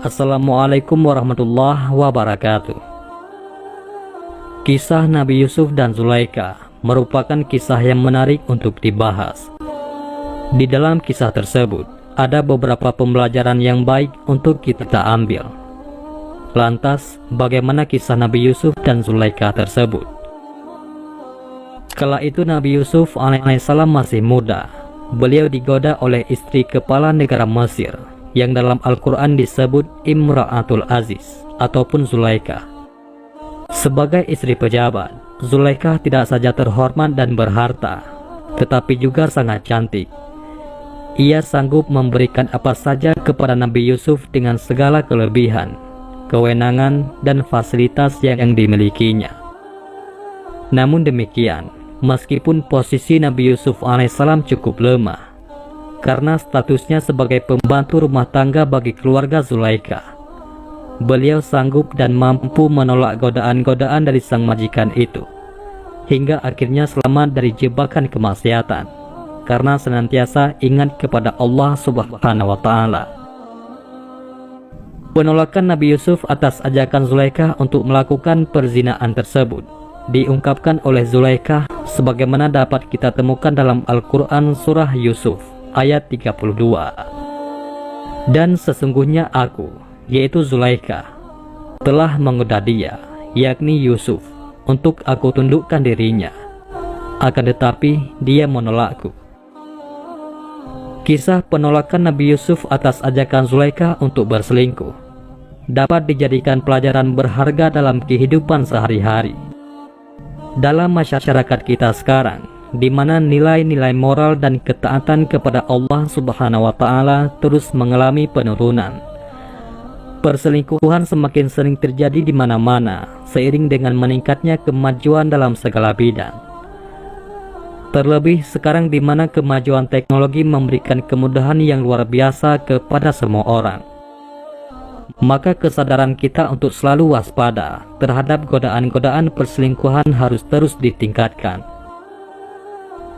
Assalamualaikum warahmatullahi wabarakatuh. Kisah Nabi Yusuf dan Zulaikha merupakan kisah yang menarik untuk dibahas. Di dalam kisah tersebut, ada beberapa pembelajaran yang baik untuk kita ambil. Lantas, bagaimana kisah Nabi Yusuf dan Zulaikha tersebut? Kala itu Nabi Yusuf alaihissalam masih muda. Beliau digoda oleh istri kepala negara Mesir yang dalam Al-Quran disebut Imra'atul Aziz ataupun Zulaikha. Sebagai istri pejabat, Zulaikha tidak saja terhormat dan berharta, tetapi juga sangat cantik. Ia sanggup memberikan apa saja kepada Nabi Yusuf dengan segala kelebihan, kewenangan, dan fasilitas yang dimilikinya. Namun demikian, meskipun posisi Nabi Yusuf alaihissalam cukup lemah, karena statusnya sebagai pembantu rumah tangga bagi keluarga Zulaikha, beliau sanggup dan mampu menolak godaan-godaan dari sang majikan itu, hingga akhirnya selamat dari jebakan kemaksiatan, karena senantiasa ingat kepada Allah Subhanahu wa Ta'ala. Penolakan Nabi Yusuf atas ajakan Zulaikha untuk melakukan perzinaan tersebut diungkapkan oleh Zulaikha sebagaimana dapat kita temukan dalam Al-Quran surah Yusuf ayat 32. Dan sesungguhnya aku, yaitu Zulaikha, telah menggoda dia, yakni Yusuf, untuk aku tundukkan dirinya. Akan tetapi dia menolakku. Kisah penolakan Nabi Yusuf atas ajakan Zulaikha untuk berselingkuh dapat dijadikan pelajaran berharga dalam kehidupan sehari-hari. Dalam masyarakat kita sekarang, di mana nilai-nilai moral dan ketaatan kepada Allah Subhanahu wa Ta'ala terus mengalami penurunan, perselingkuhan semakin sering terjadi di mana-mana seiring dengan meningkatnya kemajuan dalam segala bidang. Terlebih sekarang di mana kemajuan teknologi memberikan kemudahan yang luar biasa kepada semua orang, maka kesadaran kita untuk selalu waspada terhadap godaan-godaan perselingkuhan harus terus ditingkatkan.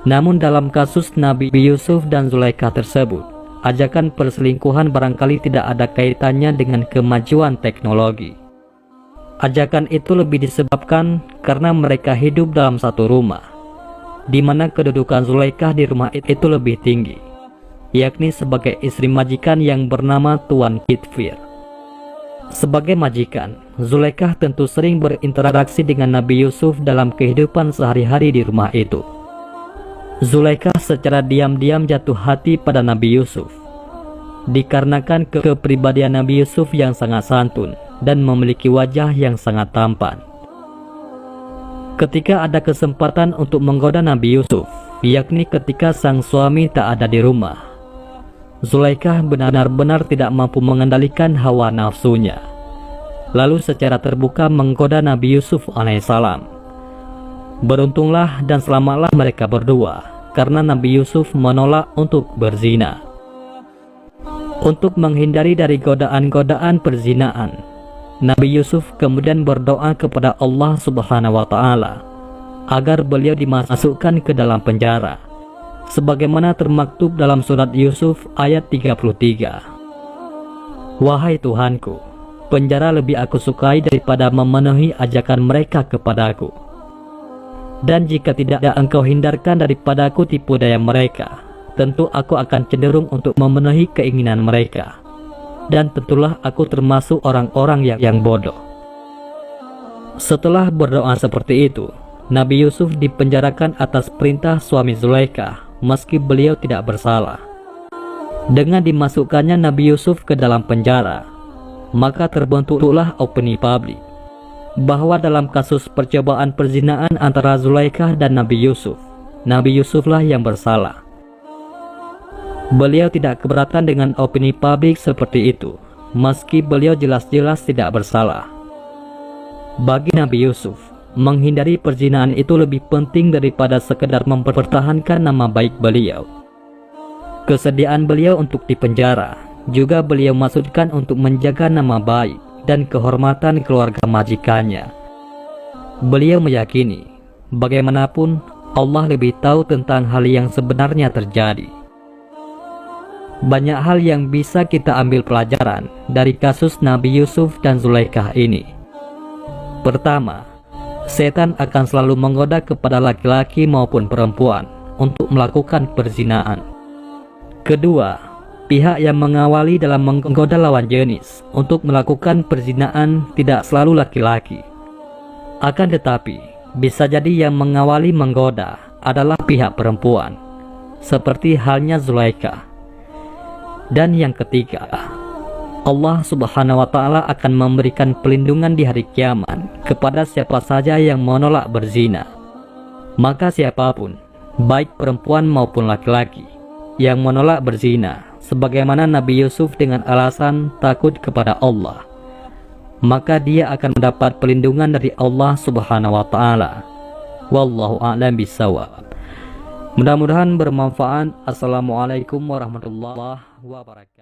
Namun dalam kasus Nabi Yusuf dan Zulaikha tersebut, ajakan perselingkuhan barangkali tidak ada kaitannya dengan kemajuan teknologi. Ajakan itu lebih disebabkan karena mereka hidup dalam satu rumah, di mana kedudukan Zulaikha di rumah itu lebih tinggi, yakni sebagai istri majikan yang bernama Tuan Kitfir. Sebagai majikan, Zulaikha tentu sering berinteraksi dengan Nabi Yusuf dalam kehidupan sehari-hari di rumah itu. Zulaikha secara diam-diam jatuh hati pada Nabi Yusuf, dikarenakan kepribadian Nabi Yusuf yang sangat santun dan memiliki wajah yang sangat tampan. Ketika ada kesempatan untuk menggoda Nabi Yusuf, yakni ketika sang suami tak ada di rumah, Zulaikha benar-benar tidak mampu mengendalikan hawa nafsunya, lalu secara terbuka menggoda Nabi Yusuf alaihissalam. Beruntunglah dan selamatlah mereka berdua, karena Nabi Yusuf menolak untuk berzina. Untuk menghindari dari godaan-godaan perzinaan, Nabi Yusuf kemudian berdoa kepada Allah Subhanahu wa Ta'ala agar beliau dimasukkan ke dalam penjara, sebagaimana termaktub dalam surat Yusuf ayat 33. Wahai Tuhanku, penjara lebih aku sukai daripada memenuhi ajakan mereka kepadaku. Dan jika tidak engkau hindarkan daripadaku tipu daya mereka, tentu aku akan cenderung untuk memenuhi keinginan mereka. Dan tentulah aku termasuk orang-orang yang bodoh. Setelah berdoa seperti itu, Nabi Yusuf dipenjarakan atas perintah suami Zulaikha, meski beliau tidak bersalah. Dengan dimasukkannya Nabi Yusuf ke dalam penjara, maka terbentuklah opini publik bahwa dalam kasus percobaan perzinaan antara Zulaikha dan Nabi Yusuflah yang bersalah. Beliau tidak keberatan dengan opini publik seperti itu, meski beliau jelas-jelas tidak bersalah. Bagi Nabi Yusuf, menghindari perzinaan itu lebih penting daripada sekedar mempertahankan nama baik beliau. Kesediaan beliau untuk dipenjara juga beliau maksudkan untuk menjaga nama baik dan kehormatan keluarga majikannya. Beliau meyakini bagaimanapun Allah lebih tahu tentang hal yang sebenarnya terjadi. Banyak hal yang bisa kita ambil pelajaran dari kasus Nabi Yusuf dan Zulaikha ini. Pertama, setan akan selalu menggoda kepada laki-laki maupun perempuan untuk melakukan perzinahan. Kedua, pihak yang mengawali dalam menggoda lawan jenis untuk melakukan perzinahan tidak selalu laki-laki. Akan tetapi, bisa jadi yang mengawali menggoda adalah pihak perempuan, seperti halnya Zulaikha. Dan yang ketiga, Allah Subhanahu wa Ta'ala akan memberikan pelindungan di hari kiamat kepada siapa saja yang menolak berzina. Maka siapapun, baik perempuan maupun laki-laki, yang menolak berzina, sebagaimana Nabi Yusuf dengan alasan takut kepada Allah, maka dia akan mendapat pelindungan dari Allah Subhanahu wa Ta'ala. Wallahu a'lam bishawab. Mudah-mudahan bermanfaat. Assalamualaikum warahmatullahi wabarakatuh.